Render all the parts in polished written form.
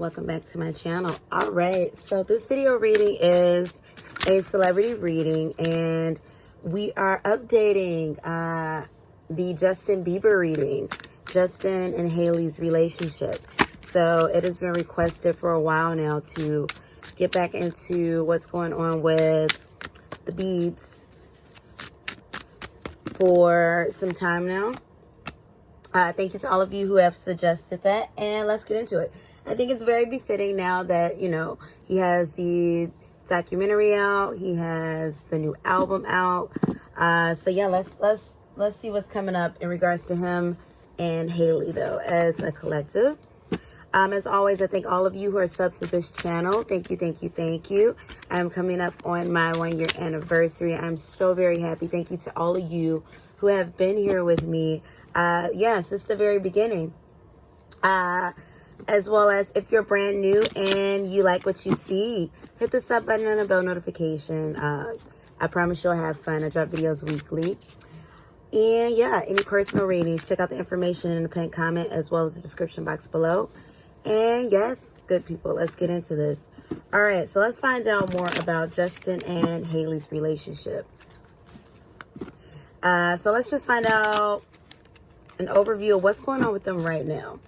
welcome back to my channel. All right, so this video reading is a celebrity reading, and we are updating the Justin Bieber reading, Justin and Hailey's relationship. So it has been requested for a while now to get back into what's going on with the Biebs for some time now. Thank you to all of you who have suggested that, and let's get into it. I think it's very befitting now that, you know, he has the documentary out, he has the new album out. So yeah, let's see what's coming up in regards to him and Hailey though as a collective. As always, I thank all of you who are subbed to this channel. Thank you. I'm coming up on my 1 year anniversary. I'm so very happy. Thank you to all of you who have been here with me. Yes, it's the very beginning. As well as if you're brand new and you like what you see, hit the sub button and the bell notification. I promise you'll have fun. I drop videos weekly. And yeah, any personal readings, check out the information in the pinned comment as well as the description box below. And yes, good people, let's get into this. All right, so let's find out more about Justin and Hailey's relationship. So let's just find out an overview of what's going on with them right now.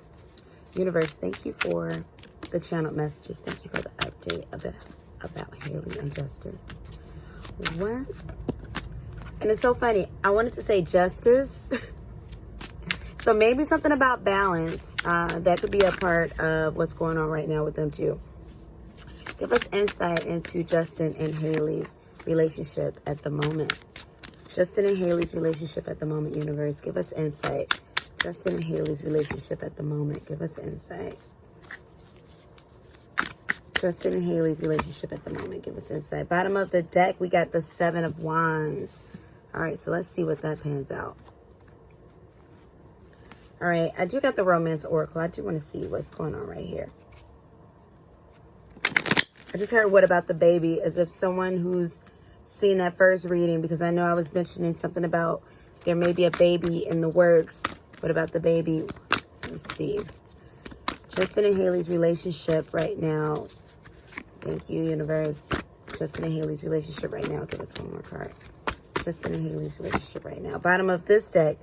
Universe, thank you for the channeled messages. Thank you for the update about Hailey and Justin. What? And it's so funny. I wanted to say justice. So maybe something about balance. That could be a part of what's going on right now with them too. Give us insight into Justin and Hailey's relationship at the moment. Justin and Hailey's relationship at the moment, universe. Give us insight. Justin and Hailey's relationship at the moment. Give us insight. Justin and Hailey's relationship at the moment. Give us insight. Bottom of the deck, we got the 7 of Wands. All right, so let's see what that pans out. All right, I do got the Romance Oracle. I do want to see what's going on right here. I just heard what about the baby, as if someone who's seen that first reading, because I know I was mentioning something about there may be a baby in the works. What about the baby? Let's see. Justin and Hailey's relationship right now. Thank you, universe. Justin and Hailey's relationship right now. Give us one more card. Justin and Hailey's relationship right now. Bottom of this deck,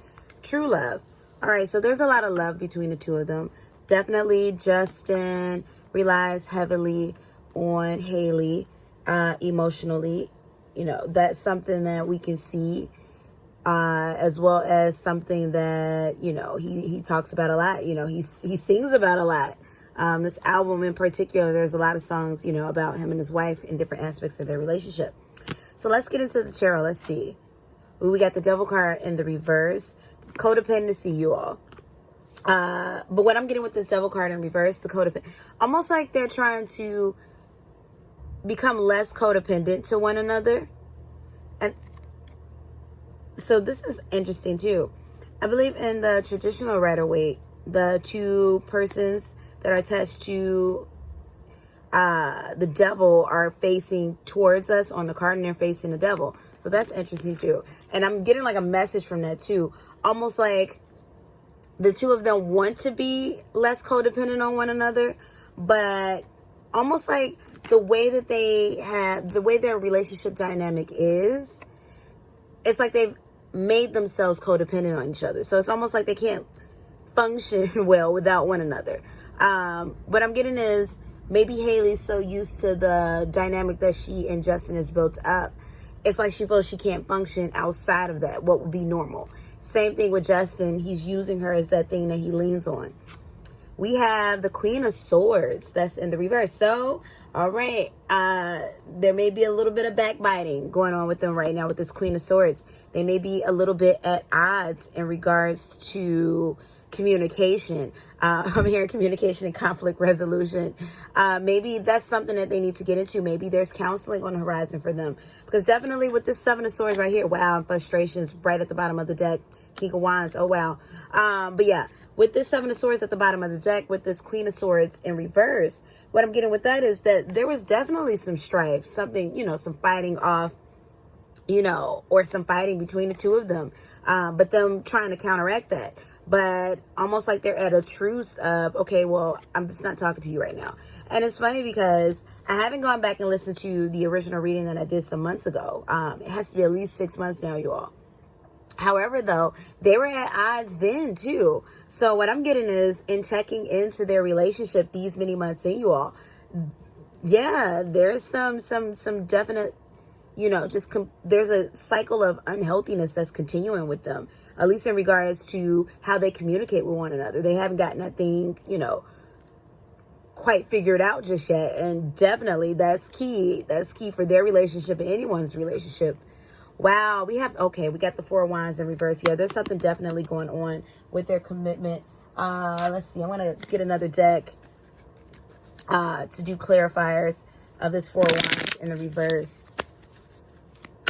true love. All right, so there's a lot of love between the two of them. Definitely Justin relies heavily on Hailey emotionally. You know, that's something that we can see. As well as something that, you know, he talks about a lot. You know, he sings about a lot. This album in particular, there's a lot of songs, you know, about him and his wife in different aspects of their relationship. So let's get into the tarot. Let's see. Ooh, we got the Devil card in the reverse. Codependency, you all. But what I'm getting with this Devil card in reverse, the codependent, almost like they're trying to become less codependent to one another. And so this is interesting too. I believe in the traditional Rider-Waite, the two persons that are attached to the devil are facing towards us on the card, and they're facing the devil. So that's interesting too. And I'm getting like a message from that too. Almost like the two of them want to be less codependent on one another, but almost like the way that they have, the way their relationship dynamic is, it's like they've made themselves codependent on each other. So it's almost like they can't function well without one another. What I'm getting is maybe Hailey's so used to the dynamic that she and Justin has built up. It's like she feels she can't function outside of that, what would be normal. Same thing with Justin. He's using her as that thing that he leans on. We have the Queen of Swords that's in the reverse. So, all right, there may be a little bit of backbiting going on with them right now with this Queen of Swords. They may be a little bit at odds in regards to communication. I'm hearing communication and conflict resolution. Maybe that's something that they need to get into. Maybe there's counseling on the horizon for them. Because definitely with this 7 of Swords right here, wow, and frustrations right at the bottom of the deck. King of Wands, oh wow. But yeah, with this 7 of Swords at the bottom of the deck, with this Queen of Swords in reverse, what I'm getting with that is that there was definitely some strife, something, you know, some fighting off, you know, or some fighting between the two of them. But them trying to counteract that. but almost like they're at a truce of, okay, well, I'm just not talking to you right now. And it's funny because I haven't gone back and listened to the original reading that I did some months ago. It has to be at least 6 months now, you all. However, though, they were at odds then too. So what I'm getting is, in checking into their relationship these many months in, you all, yeah, there's some definite, there's a cycle of unhealthiness that's continuing with them, at least in regards to how they communicate with one another. They haven't gotten that thing, quite figured out just yet. And definitely that's key. That's key for their relationship and anyone's relationship. Wow, we got the Four of Wands in reverse. Yeah, there's something definitely going on with their commitment. Let's see. I want to get another deck to do clarifiers of this Four of Wands in the reverse.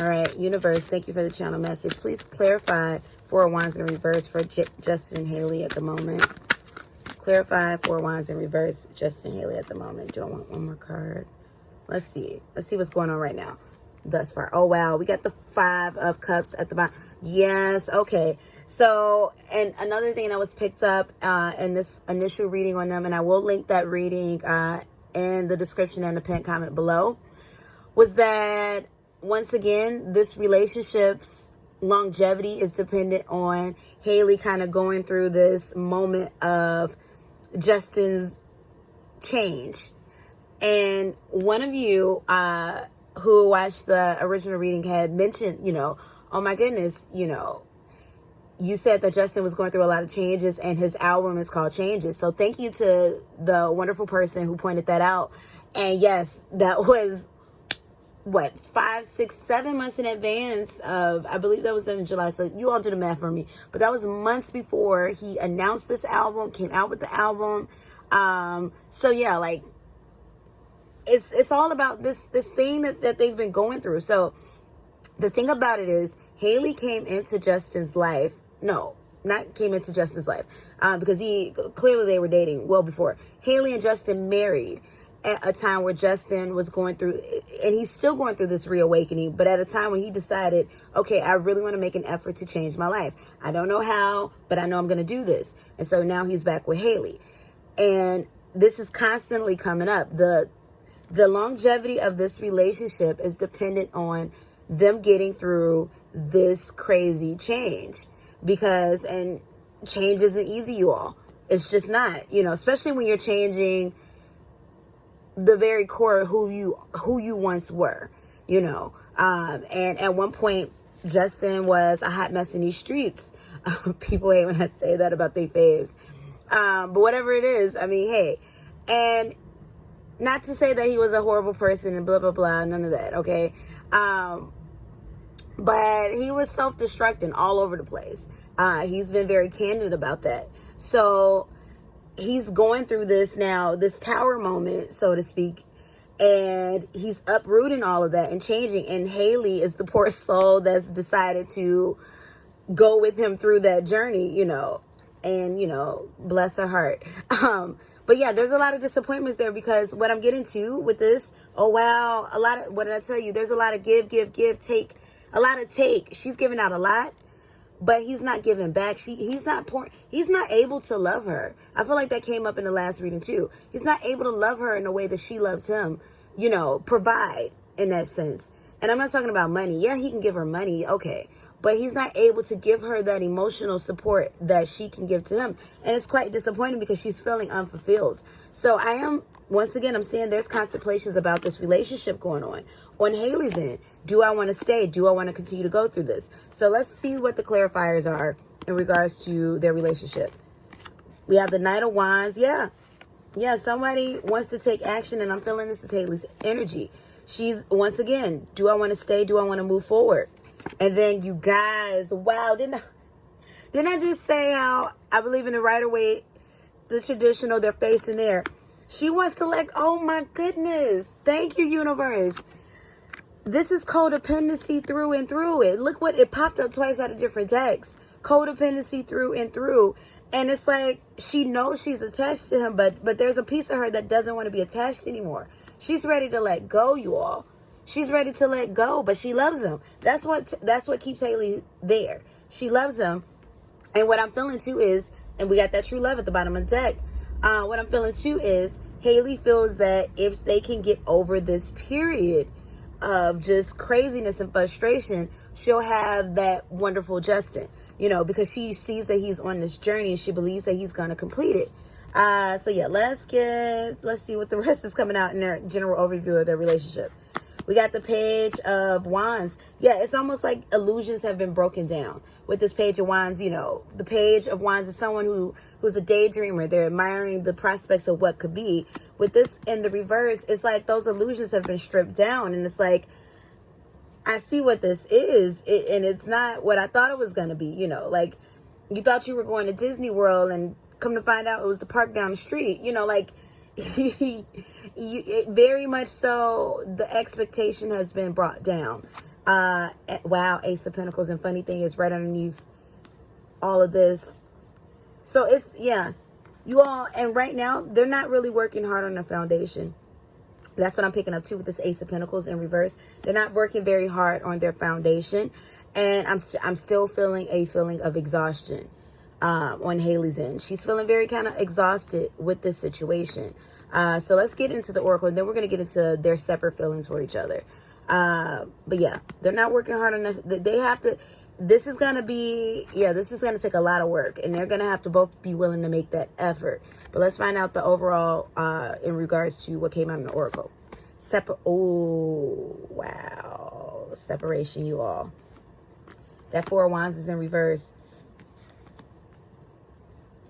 All right, universe, thank you for the channel message. Please clarify Four of Wands in reverse for Justin and Hailey at the moment. Clarify Four of Wands in reverse, Justin and Hailey at the moment. Do I want one more card? Let's see. Let's see what's going on right now thus far. Oh, wow. We got the Five of Cups at the bottom. Yes. Okay. So, and another thing that was picked up in this initial reading on them, and I will link that reading in the description and the pinned comment below, was that, once again, this relationship's longevity is dependent on Hailey kind of going through this moment of Justin's change. And one of you who watched the original reading had mentioned, oh my goodness, you said that Justin was going through a lot of changes and his album is called Changes. So thank you to the wonderful person who pointed that out. And yes, that was 5, 6, 7 months in advance of, I believe that was in July. So you all do the math for me. But that was months before he announced this album, came out with the album. So yeah, like, it's all about this thing that they've been going through. So the thing about it is, Hailey came into Justin's life. No, not came into Justin's life. Because clearly they were dating well before. Hailey and Justin married at a time where Justin was going through, and he's still going through this reawakening, but at a time when he decided, okay, I really want to make an effort to change my life. I don't know how, but I know I'm going to do this. And so now he's back with Hailey. And this is constantly coming up. The longevity of this relationship is dependent on them getting through this crazy change, because, and change isn't easy, you all. It's just not, especially when you're changing the very core of who you once were, and at one point Justin was a hot mess in these streets. People hate when I say that about their faves. But whatever it is, I mean, hey, and not to say that he was a horrible person and blah, blah, blah, none of that, okay? But he was self-destructing all over the place. He's been very candid about that. So he's going through this now, this tower moment, so to speak, and he's uprooting all of that and changing. And Hailey is the poor soul that's decided to go with him through that journey, and, bless her heart. But yeah, there's a lot of disappointments there, because what I'm getting to with this, oh wow, what did I tell you? There's a lot of give, take, a lot of take. She's giving out a lot, but he's not giving back. He's not able to love her. I feel like that came up in the last reading too. He's not able to love her in the way that she loves him, provide in that sense. And I'm not talking about money. Yeah, he can give her money. Okay. But he's not able to give her that emotional support that she can give to him. And it's quite disappointing because she's feeling unfulfilled. So once again, I'm saying there's contemplations about this relationship going on Hailey's end. Do I want to stay? Do I want to continue to go through this? So let's see what the clarifiers are in regards to their relationship. We have the Knight of Wands. Yeah, somebody wants to take action, and I'm feeling this is Hailey's energy. She's, once again, do I want to stay? Do I want to move forward? And then you guys, wow, didn't I just say how I believe in the right of way, the traditional, they're facing there. She wants to oh my goodness. Thank you, universe. This is codependency through and through it. Look what it popped up twice out of different texts. Codependency through and through. And it's like, she knows she's attached to him, but there's a piece of her that doesn't want to be attached anymore. She's ready to let go, you all. She's ready to let go, but she loves him. That's what keeps Hailey there. She loves him, And what I'm feeling too is, and we got that true love at the bottom of the deck. What I'm feeling too is Hailey feels that if they can get over this period of just craziness and frustration, she'll have that wonderful Justin, you know, because she sees that he's on this journey and she believes that he's going to complete it. So yeah, let's see what the rest is coming out in their general overview of their relationship. We got the Page of Wands. Yeah, it's almost like illusions have been broken down with this Page of Wands. You know, the Page of Wands is someone who's a daydreamer. They're admiring the prospects of what could be. With this in the reverse, it's like those illusions have been stripped down. And it's like, I see what this is. And it's not what I thought it was going to be. You know, like you thought you were going to Disney World and come to find out it was the park down the street. You know, like it very much so the expectation has been brought down. Wow, Ace of Pentacles, and funny thing is right underneath all of this. So it's, yeah, you all, and right now they're not really working hard on the foundation. That's what I'm picking up too with this Ace of Pentacles in reverse. They're not working very hard on their foundation, and I'm still feeling a feeling of exhaustion on Hailey's end. She's feeling very kind of exhausted with this situation. So let's get into the Oracle, and then we're going to get into their separate feelings for each other. But yeah, they're not working hard on this. They have to, this is going to take a lot of work, and they're going to have to both be willing to make that effort. But let's find out the overall, in regards to what came out in the Oracle. Oh, wow. Separation, you all. That Four of Wands is in reverse.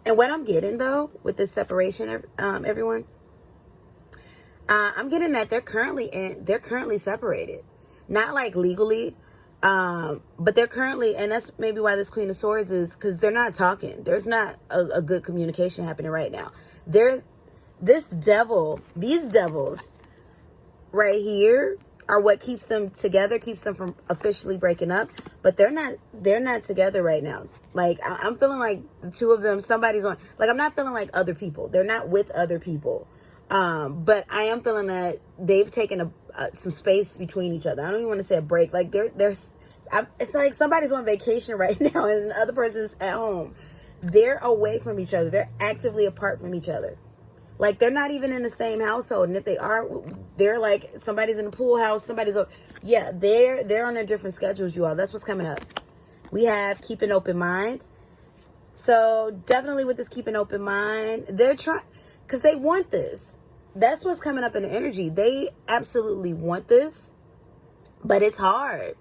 And what I'm getting, though, with this separation, everyone, I'm getting that they're currently separated. Not like legally, but they're currently, and that's maybe why this Queen of Swords is, because they're not talking. There's not a good communication happening right now. These devils right here are what keeps them together, keeps them from officially breaking up, but they're not together right now. Like, I'm feeling like the two of them, somebody's on, like, I'm not feeling like other people. They're not with other people. But I am feeling that they've taken some space between each other. I don't even want to say a break. Like, it's like somebody's on vacation right now and the other person's at home. They're away from each other. They're actively apart from each other. Like, they're not even in the same household. And if they are, they're like, somebody's in the pool house, they're on their different schedules, you all. That's what's coming up. We have keep an open mind. So definitely with this keep an open mind, they're trying, because they want this. That's what's coming up in the energy. They absolutely want this, but it's hard.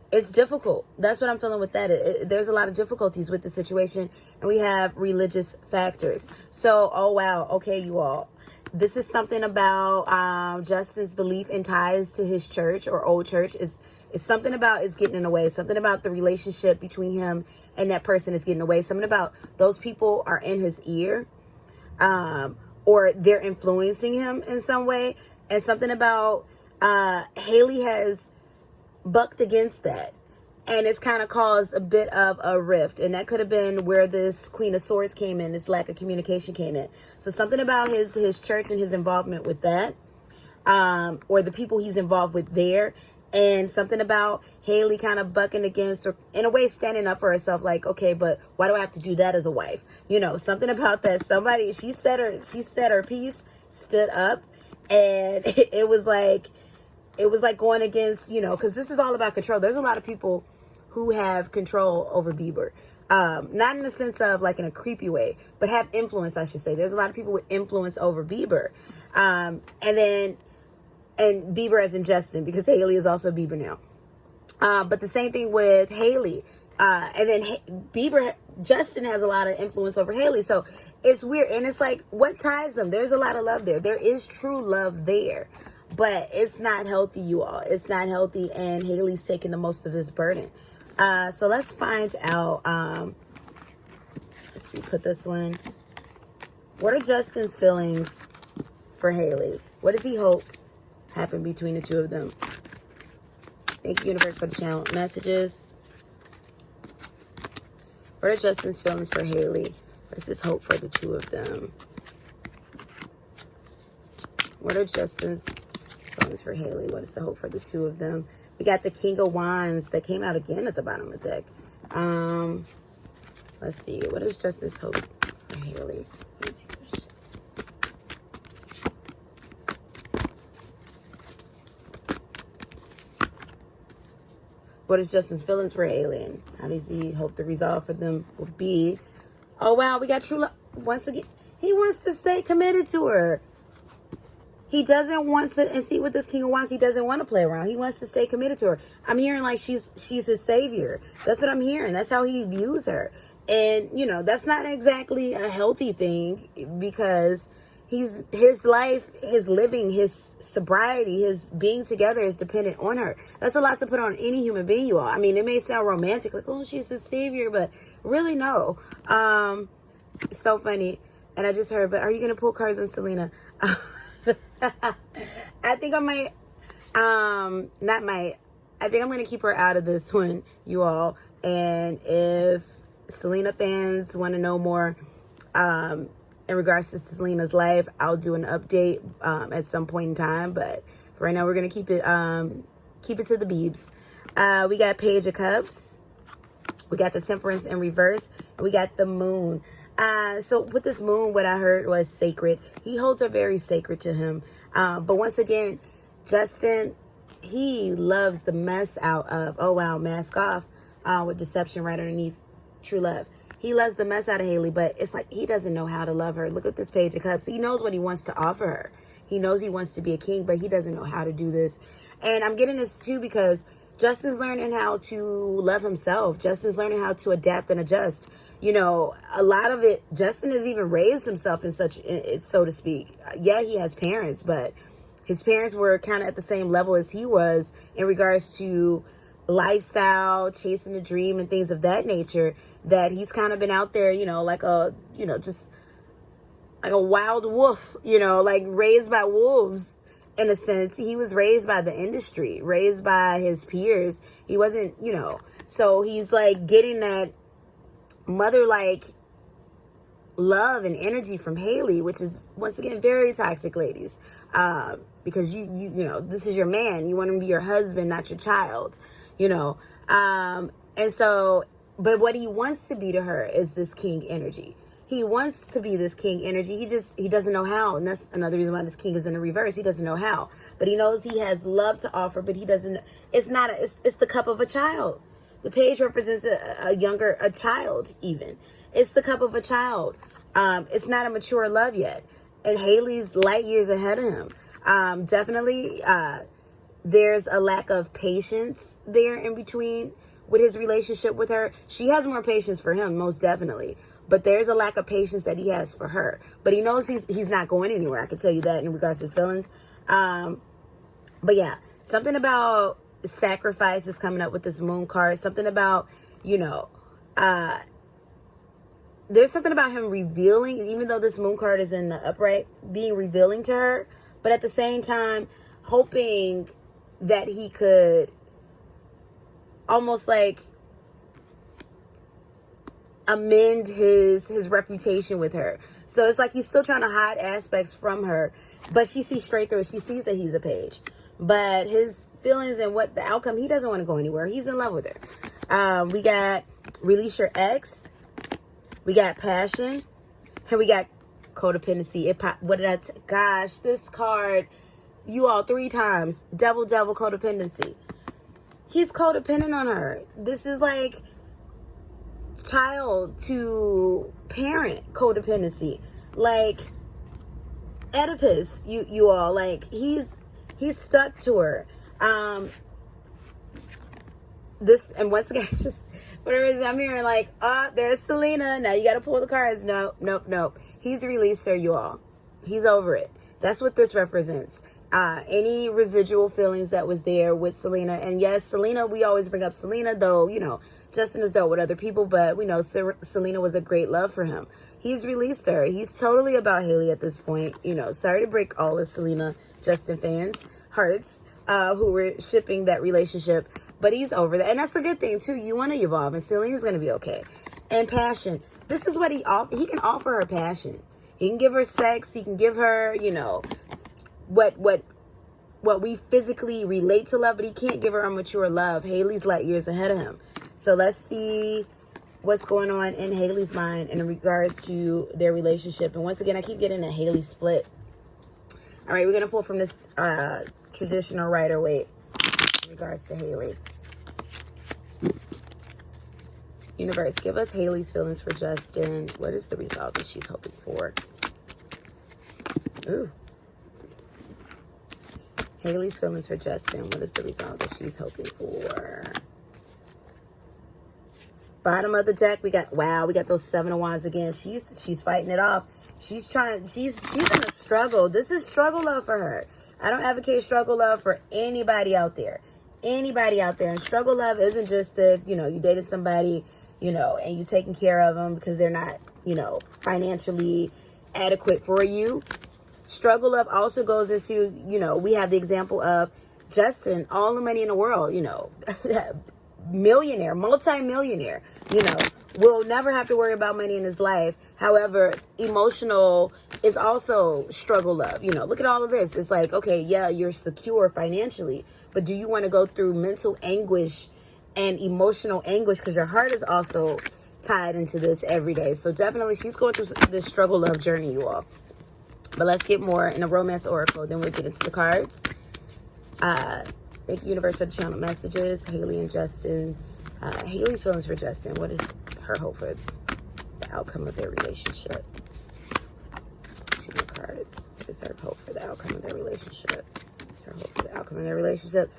It's difficult. That's what I'm feeling with that. There's a lot of difficulties with the situation, and we have religious factors. So, oh wow, okay, you all. This is something about Justin's belief and ties to his church or old church. Is something about is getting in the way. Something about the relationship between him and that person is getting away. Something about those people are in his ear, or they're influencing him in some way. And something about Hailey has bucked against that, and it's kind of caused a bit of a rift, and that could have been where this Queen of Swords came in, this lack of communication came in. So something about his church and his involvement with that, or the people he's involved with there, and something about Hailey kind of bucking against, or in a way standing up for herself, like, okay, but why do I have to do that as a wife? You know, something about that. Somebody, she said her piece, stood up, and it was like going against, you know, because this is all about control. There's a lot of people who have control over Bieber. Not in the sense of like in a creepy way, but have influence, I should say. There's a lot of people with influence over Bieber. And Bieber as in Justin, because Hailey is also Bieber now. But the same thing with Hailey. And then Justin has a lot of influence over Hailey. So it's weird. And it's like, what ties them? There's a lot of love there. There is true love there. But it's not healthy, you all. It's not healthy, and Hailey's taking the most of this burden. So let's find out. Let's see, put this one. What are Justin's feelings for Hailey? What does he hope happen between the two of them? Thank you, universe, for the channel messages. What are Justin's feelings for Hailey? What is his hope for the two of them? What are Justin's feelings for Hailey? What is the hope for the two of them? We got the King of Wands that came out again at the bottom of the deck. Let's see. What is Justin's hope for Hailey? What is Justin's feelings for Hailey? And how does he hope the resolve for them will be? Oh, wow. We got true love. Once again, he wants to stay committed to her. He doesn't want to, and see what this king wants. He doesn't want to play around. He wants to stay committed to her. I'm hearing like she's his savior. That's what I'm hearing. That's how he views her. And, you know, that's not exactly a healthy thing, because his life, his living, his sobriety, his being together is dependent on her. That's a lot to put on any human being, you all. I mean, it may sound romantic, like, oh, she's the savior, but really, no. So funny. And I just heard, but are you going to pull cards on Selena? I think I might, I think I'm going to keep her out of this one, you all. And if Selena fans want to know more, in regards to Selena's life, I'll do an update at some point in time. But for right now, we're gonna keep it to the Biebs. We got Page of Cups, we got the Temperance in reverse, and we got the Moon. So with this Moon, what I heard was sacred. He holds her very sacred to him. But once again, Justin, he loves the mess out of, oh wow, mask off, with deception right underneath true love. He loves the mess out of Hailey, but it's like he doesn't know how to love her. Look at this Page of Cups. He knows what he wants to offer her. He knows he wants to be a king, but he doesn't know how to do this. And I'm getting this too because Justin's learning how to love himself. Justin's learning how to adapt and adjust. You know, a lot of it, Justin has even raised himself in such, so to speak. Yeah, he has parents, but his parents were kind of at the same level as he was in regards to lifestyle, chasing the dream, and things of that nature, that he's kind of been out there, you know, like a, you know, just like a wild wolf, you know, like raised by wolves in a sense. He was raised by the industry, raised by his peers. He wasn't, you know, so he's like getting that mother-like love and energy from Hailey, which is once again very toxic, ladies, because you know, this is your man. You want him to be your husband, not your child, you know. And so, but what he wants to be to her is this king energy. He wants to be this king energy. He doesn't know how. And that's another reason why this king is in the reverse. He doesn't know how, but he knows he has love to offer, but he doesn't, it's the cup of a child. The page represents a child even. It's the cup of a child. It's not a mature love yet. And Hailey's light years ahead of him. Definitely, there's a lack of patience there in between with his relationship with her. She has more patience for him, most definitely. But there's a lack of patience that he has for her. But he knows he's not going anywhere. I can tell you that in regards to his feelings. But yeah, something about sacrifice is coming up with this Moon card. Something about, you know, there's something about him revealing, even though this Moon card is in the upright, being revealing to her, but at the same time, hoping that he could almost like amend his reputation with her. So it's like he's still trying to hide aspects from her, but she sees straight through it. She sees that he's a page, but his feelings and what the outcome, he doesn't want to go anywhere. He's in love with her. We got release your ex. We got passion, and we got codependency. Gosh, this card, you all 3 times. Devil, codependency. He's codependent on her. This is like child to parent codependency. Like Oedipus, you all. Like he's stuck to her. This, and once again, it's just whatever it is, I'm hearing like, there's Selena. Now you got to pull the cards. Nope. He's released her, you all. He's over it. That's what this represents. Any residual feelings that was there with Selena. And yes, Selena, we always bring up Selena, though, you know, Justin is dealt with other people, but we know Selena was a great love for him. He's released her. He's totally about Hailey at this point. You know, sorry to break all of Selena Justin fans' hearts, who were shipping that relationship. But he's over that. And that's a good thing, too. You want to evolve, and Selena's going to be okay. And passion. This is what he can offer her passion. He can give her sex. He can give her, you know, what we physically relate to love, but he can't give her a mature love. Hailey's light years ahead of him. So let's see what's going on in Hailey's mind in regards to their relationship. And once again, I keep getting a Hailey split. All right, we're going to pull from this traditional Rider-Waite in regards to Hailey. Universe, give us Hailey's feelings for Justin. What is the result that she's hoping for? Ooh. Hailey's feelings for Justin. What is the result that she's hoping for? Bottom of the deck, we got those 7 of Wands again. She's fighting it off. She's in a struggle. This is struggle love for her. I don't advocate struggle love for anybody out there. Anybody out there. And struggle love isn't just if, you dated somebody, and you taking care of them because they're not, financially adequate for you. Struggle love also goes into, we have the example of Justin, all the money in the world, millionaire, multi-millionaire, will never have to worry about money in his life. However, emotional is also struggle love. Look at all of this. It's like, okay, yeah, you're secure financially, but do you want to go through mental anguish and emotional anguish? Because your heart is also tied into this every day. So definitely she's going through this struggle love journey, you all. But let's get more in a romance oracle. Then we'll get into the cards. Thank you, Universe, for the channel messages. Hailey and Justin. Hailey's feelings for Justin. What is her hope for the outcome of their relationship? 2 more cards. What is her hope for the outcome of their relationship? What's her hope for the outcome of their relationship?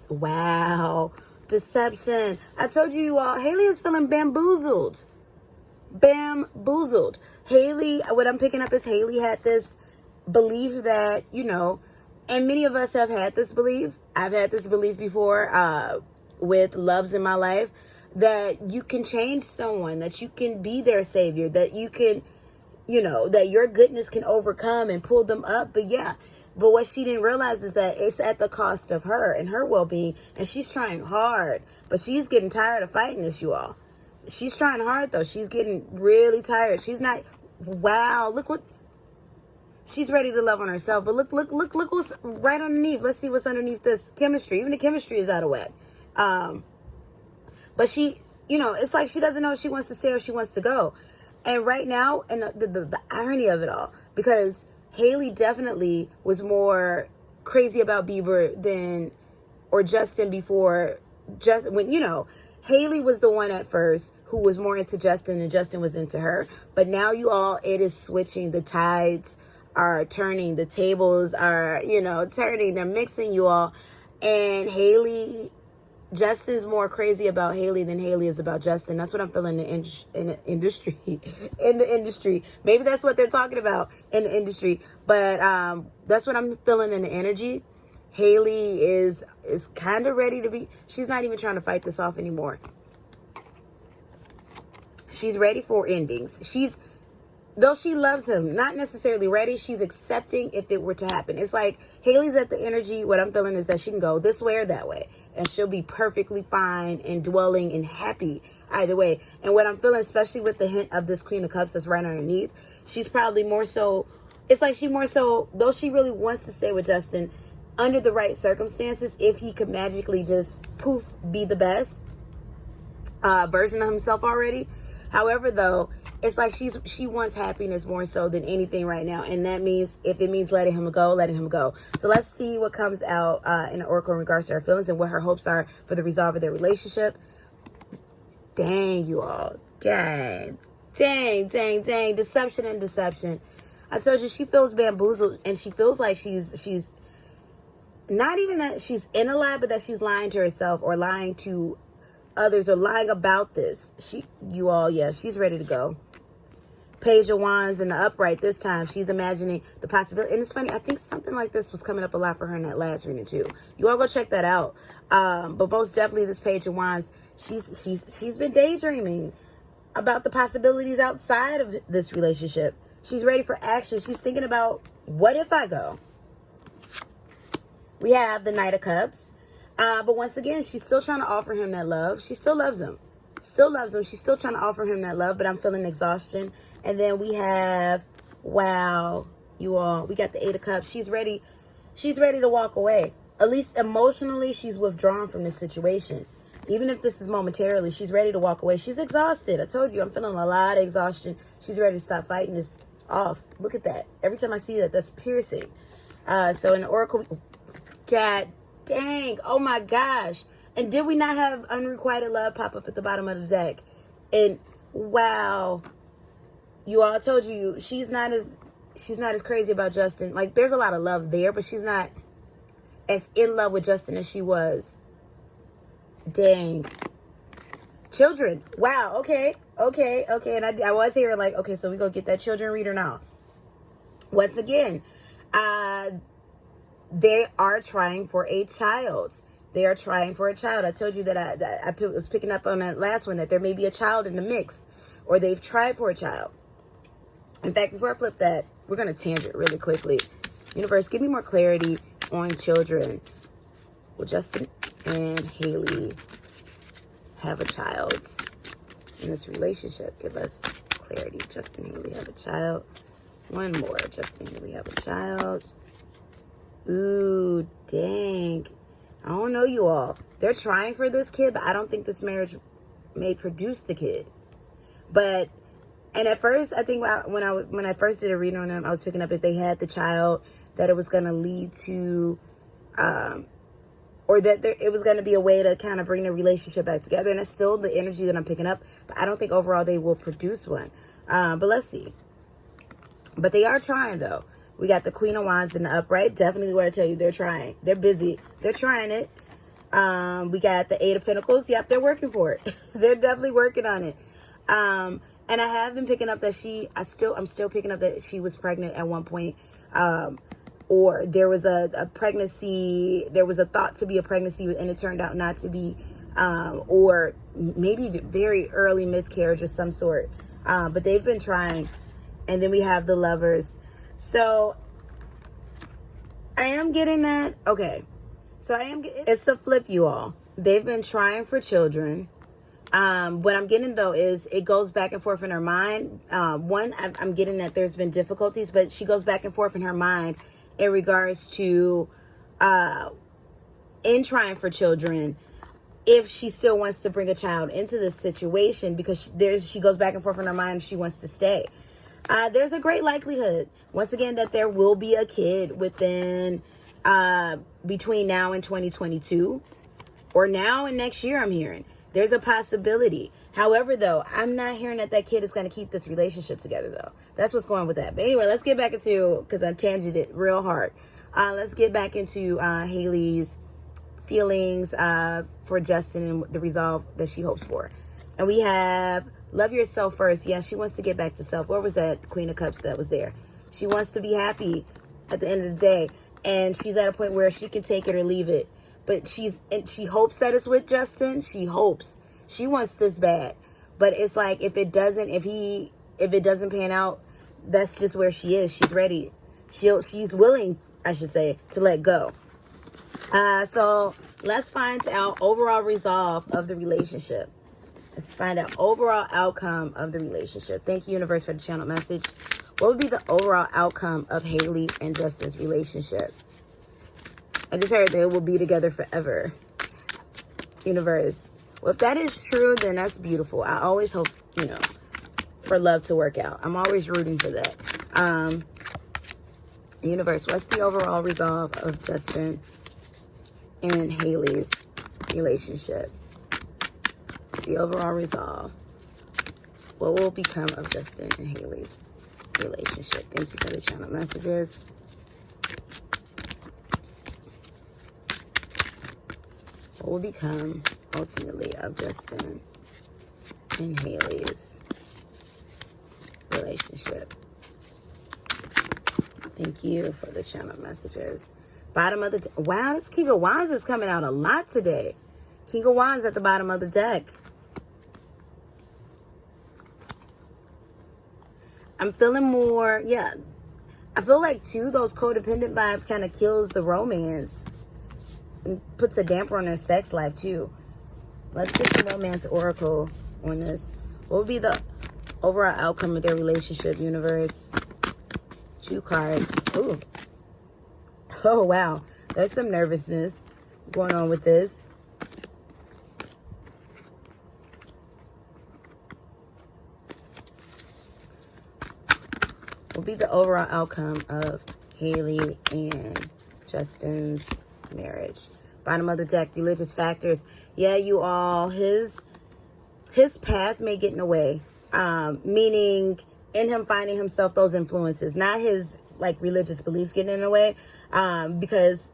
Wow. Deception. I told you all, Hailey is feeling bamboozled. Bamboozled. Hailey, what I'm picking up is Hailey had this belief that, and many of us have had this belief. I've had this belief before with loves in my life, that you can change someone, that you can be their savior, that you can, that your goodness can overcome and pull them up. But what she didn't realize is that it's at the cost of her and her well-being. And she's trying hard, but she's getting tired of fighting this, you all. She's trying hard, though. She's getting really tired. She's not, look what, she's ready to love on herself. But look what's right underneath. Let's see what's underneath this chemistry. Even the chemistry is out of whack. But she, it's like she doesn't know if she wants to stay or she wants to go. And right now, and the irony of it all, because Hailey definitely was more crazy about Bieber or Justin before, Hailey was the one at first who was more into Justin than Justin was into her. But now it is switching. The tides are turning. The tables are, turning. They're mixing, you all. And Justin's more crazy about Hailey than Hailey is about Justin. That's what I'm feeling in the industry. In the industry. Maybe that's what they're talking about in the industry. But that's what I'm feeling in the energy. Hailey is kind of ready to be. She's not even trying to fight this off anymore. She's ready for endings. Though she loves him, not necessarily ready, she's accepting if it were to happen. It's like Hailey's at the energy. What I'm feeling is that she can go this way or that way, and she'll be perfectly fine and dwelling and happy either way. And what I'm feeling, especially with the hint of this Queen of Cups that's right underneath, she's probably more so, it's like she more so, though she really wants to stay with Justin, under the right circumstances, if he could magically just poof be the best version of himself already. However, though, it's like she wants happiness more so than anything right now, and that means if it means letting him go, letting him go. So let's see what comes out in the oracle in regards to her feelings and what her hopes are for the resolve of their relationship. Dang, you all, dang, deception and deception. I told you she feels bamboozled, and she feels like she's not even that she's in a lie, but that she's lying to herself or lying to others or lying about this. She's ready to go. Page of Wands in the upright this time. She's imagining the possibility. And it's funny, I think something like this was coming up a lot for her in that last reading too. You all go check that out. But most definitely this Page of Wands, she's been daydreaming about the possibilities outside of this relationship. She's ready for action. She's thinking about, what if I go? We have the Knight of Cups. But once again, she's still trying to offer him that love. She still loves him. Still loves him. She's still trying to offer him that love, but I'm feeling exhaustion. And then we have, wow, you all, we got the Eight of Cups. She's ready. She's ready to walk away. At least emotionally, she's withdrawn from this situation. Even if this is momentarily, she's ready to walk away. She's exhausted. I told you, I'm feeling a lot of exhaustion. She's ready to stop fighting this off. Look at that. Every time I see that, that's piercing. So in the Oracle, God dang, oh my gosh. And did we not have unrequited love pop up at the bottom of the deck? And wow, you all, told you she's not as crazy about Justin. Like, there's a lot of love there, but she's not as in love with Justin as she was. Dang. Children. Wow. Okay. And I was hearing like, okay, so we gonna get that children reader now. Once again, they are trying for a child. They are trying for a child. I told you that I was picking up on that last one, that there may be a child in the mix, or they've tried for a child. In fact, before I flip that, we're going to tangent really quickly. Universe, give me more clarity on children. Will Justin and Hailey have a child in this relationship? Give us clarity. Justin and Hailey have a child. One more. Justin and Hailey have a child. Ooh, dang. I don't know, you all. They're trying for this kid, but I don't think this marriage may produce the kid. But, and at first, I think when I first did a reading on them, I was picking up if they had the child, that it was going to lead to, or that it was going to be a way to kind of bring the relationship back together. And that's still the energy that I'm picking up. But I don't think overall they will produce one. But let's see. But they are trying, though. We got the Queen of Wands in the upright. Definitely what I tell you, they're trying. They're busy. They're trying it. We got the Eight of Pentacles. Yep, they're working for it. They're definitely working on it. And I have been picking up that I'm still picking up that she was pregnant at one point. Or there was a pregnancy, there was a thought to be a pregnancy and it turned out not to be, or maybe very early miscarriage of some sort. But they've been trying. And then we have the Lovers. So I am getting that. Okay. So it's a flip, you all. They've been trying for children. What I'm getting, though, is it goes back and forth in her mind. One, I'm getting that there's been difficulties, but she goes back and forth in her mind in regards to in trying for children, if she still wants to bring a child into this situation, because she goes back and forth in her mind if she wants to stay. There's a great likelihood, once again, that there will be a kid within between now and 2022, or now and next year. I'm hearing there's a possibility. However, though, I'm not hearing that kid is going to keep this relationship together, though. That's what's going with that. But anyway, let's get back into, because I tangented it real hard. Let's get back into Hailey's feelings for Justin and the resolve that she hopes for. And we have love yourself first. Yeah, she wants to get back to self. Where was that Queen of Cups that was there? She wants to be happy at the end of the day. And she's at a point where she can take it or leave it. But she hopes that it's with Justin. She hopes. She wants this bad. But it's like, if it doesn't pan out, that's just where she is. She's ready. She's willing, I should say, to let go. So let's find out overall resolve of the relationship. Let's find out overall outcome of the relationship. Thank you, Universe, for the channel message. What would be the overall outcome of Hailey and Justin's relationship? I just heard they will be together forever. Universe. Well, if that is true, then that's beautiful. I always hope, for love to work out. I'm always rooting for that. Universe, what's the overall resolve of Justin and Hailey's relationship? The overall resolve. What will become of Justin and Hailey's relationship? Thank you for the channel messages. What will become ultimately of Justin and Hailey's relationship? Thank you for the channel messages. Bottom of the wow, this King of Wands is coming out a lot today. King of Wands at the bottom of the deck. I'm feeling more, I feel like, too, those codependent vibes kind of kills the romance. And puts a damper on their sex life, too. Let's get the romance oracle on this. What would be the overall outcome of their relationship, Universe? 2 cards. Ooh. Oh, wow. There's some nervousness going on with this. will be the overall outcome of Hailey and Justin's marriage? Bottom of the deck, religious factors. Yeah, you all, his path may get in the way. Meaning in him finding himself those influences, not his like religious beliefs getting in the way. Because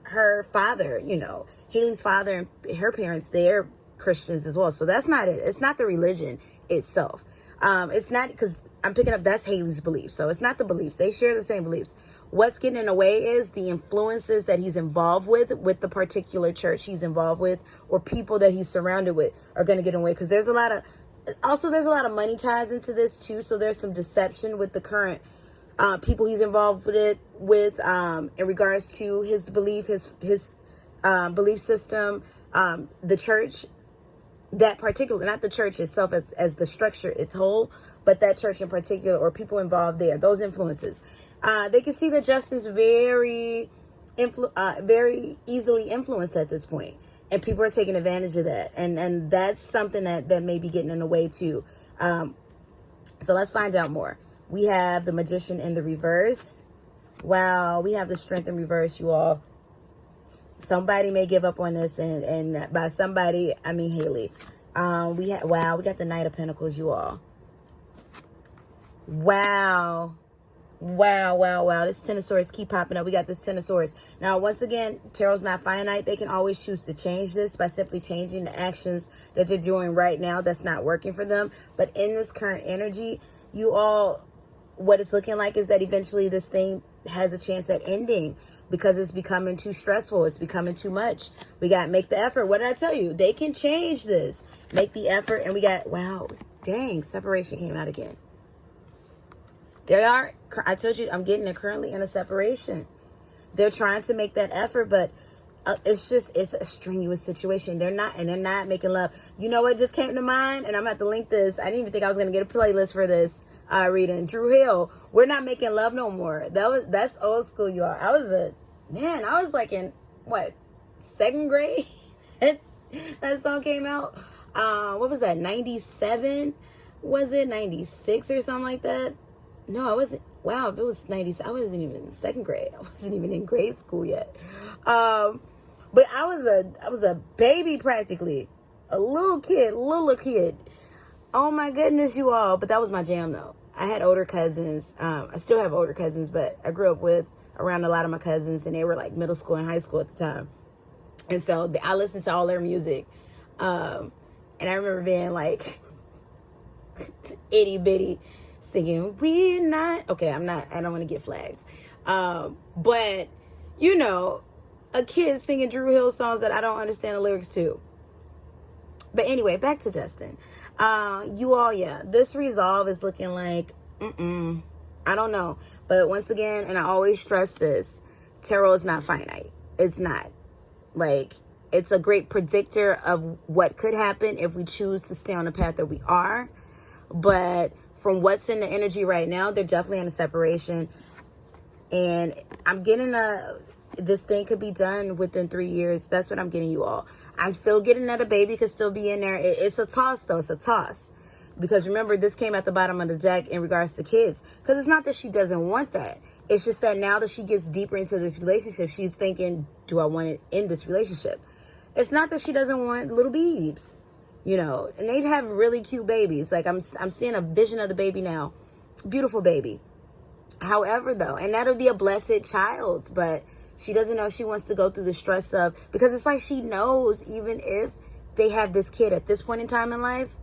her father, you know, Hailey's father and her parents, they're Christians as well. So that's not it. It's not the religion itself. It's not, because I'm picking up that's Hailey's beliefs. So it's not the beliefs. They share the same beliefs. What's getting in the way is the influences that he's involved with the particular church he's involved with, or people that he's surrounded with are going to get in the way. Because there's a lot of money ties into this too. So there's some deception with the current people he's involved with in regards to his belief, his belief system, the church, that particular, not the church itself as the structure, its whole, but that church in particular, or people involved there, those influences. They can see that Justin's very easily influenced at this point, and people are taking advantage of that, and that's something that may be getting in the way too. So let's find out more. We have the Magician in the reverse. Wow, we have the Strength in reverse, you all. Somebody may give up on this, and by somebody, I mean Hailey. We got the Knight of Pentacles, you all. Wow. This Ten of Swords keep popping up. We got this Ten of Swords. Now, once again, tarot's not finite. They can always choose to change this by simply changing the actions that they're doing right now that's not working for them. But in this current energy, you all, what it's looking like is that eventually this thing has a chance at ending, because it's becoming too stressful. It's becoming too much. We got make the effort. What did I tell you? They can change this. Make the effort. And we got, wow, dang, separation came out again. I told you, I'm getting it currently in a separation. They're trying to make that effort, but it's a strenuous situation. They're not making love. You know what just came to mind? And I'm going to have to link this. I didn't even think I was going to get a playlist for this reading. Drew Hill, We're Not Making Love No More. That's old school, y'all. I was like in, what, 2nd grade? That song came out. What was that, 97? Was it 96 or something like that? No, I wasn't. Wow, if it was 90s, I wasn't even in 2nd grade. I wasn't even in grade school yet. But I was a baby practically. A little kid. Oh my goodness, you all. But that was my jam though. I had older cousins. I still have older cousins, but I grew up around a lot of my cousins, and they were like middle school and high school at the time. And so I listened to all their music. And I remember being like itty bitty, singing, we're not, okay, I don't want to get flags. But, you know, a kid singing Drew Hill songs that I don't understand the lyrics to. But anyway, back to Justin. You all, yeah, this resolve is looking like, I don't know. But once again, and I always stress this, tarot is not finite. It's not. Like, it's a great predictor of what could happen if we choose to stay on the path that we are. But from what's in the energy right now, they're definitely in a separation. And I'm getting this thing could be done within 3 years. That's what I'm getting, you all. I'm still getting that a baby could still be in there. It's a toss, though. It's a toss. Because remember, this came at the bottom of the deck in regards to kids. Because it's not that she doesn't want that. It's just that now that she gets deeper into this relationship, she's thinking, do I want it in this relationship? It's not that she doesn't want little beebs. You know, and they'd have really cute babies. Like I'm seeing a vision of the baby now. Beautiful baby. However, though, and that'll be a blessed child, but she doesn't know she wants to go through the stress of, because it's like she knows even if they have this kid at this point in time in life,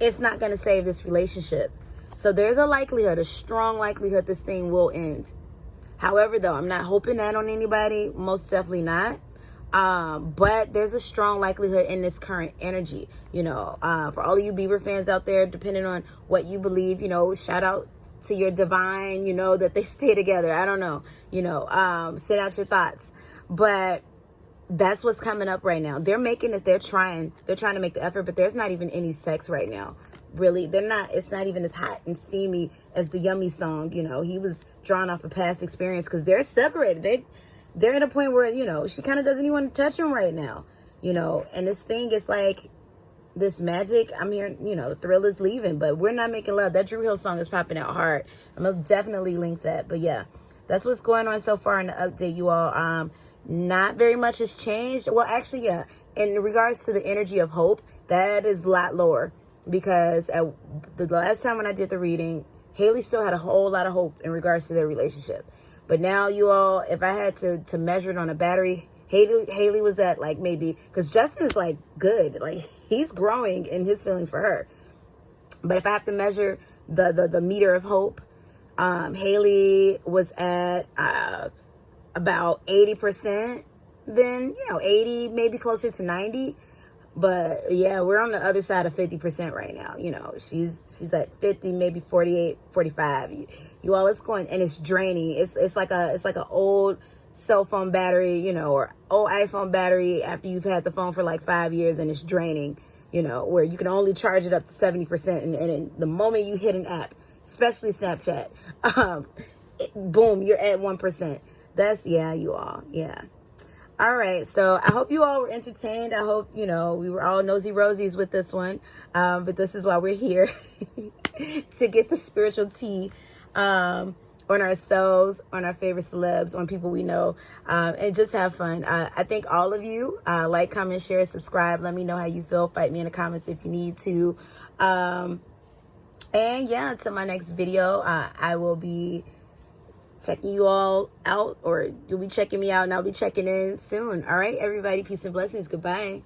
it's not going to save this relationship. So there's a strong likelihood this thing will end. However, though, I'm not hoping that on anybody. Most definitely not. But there's a strong likelihood in this current energy, you know, for all of you Bieber fans out there, depending on what you believe, you know, shout out to your divine, you know, that they stay together. I don't know, you know, send out your thoughts, but that's what's coming up right now. They're trying to make the effort, but there's not even any sex right now. Really, it's not even as hot and steamy as the Yummy song. You know, he was drawn off a past experience, because they're separated. They're at a point where, you know, she kind of doesn't even want to touch him right now, you know, and this thing is like, this magic. I'm hearing, you know, the thrill is leaving, but we're not making love. That Drew Hill song is popping out hard. I'm gonna definitely link that. But yeah, that's what's going on so far in the update, you all. Not very much has changed. Well, actually, yeah. In regards to the energy of hope, that is a lot lower, because at the last time when I did the reading, Hailey still had a whole lot of hope in regards to their relationship. But now, you all, if I had to measure it on a battery, Hailey was at like maybe, because Justin is like good, like he's growing in his feeling for her. But if I have to measure the meter of hope, Hailey was at about 80%. Then, you know, 80, maybe closer to 90. But yeah, we're on the other side of 50% right now. You know, she's at 50, maybe 48, 45. You all, it's going, and it's draining. It's like a old cell phone battery, you know, or old iPhone battery after you've had the phone for like 5 years, and it's draining, you know, where you can only charge it up to 70%. And the moment you hit an app, especially Snapchat, boom, you're at 1%. That's, yeah, you all, yeah. All right, so I hope you all were entertained. I hope, you know, we were all nosy rosies with this one. But this is why we're here, to get the spiritual tea on ourselves, on our favorite celebs, on people we know, and just have fun. I thank all of you. Like, comment, share, subscribe. Let me know how you feel. Fight me in the comments if you need to. And yeah, until my next video, I will be checking you all out, or you'll be checking me out, and I'll be checking in soon. All right, everybody, peace and blessings. Goodbye.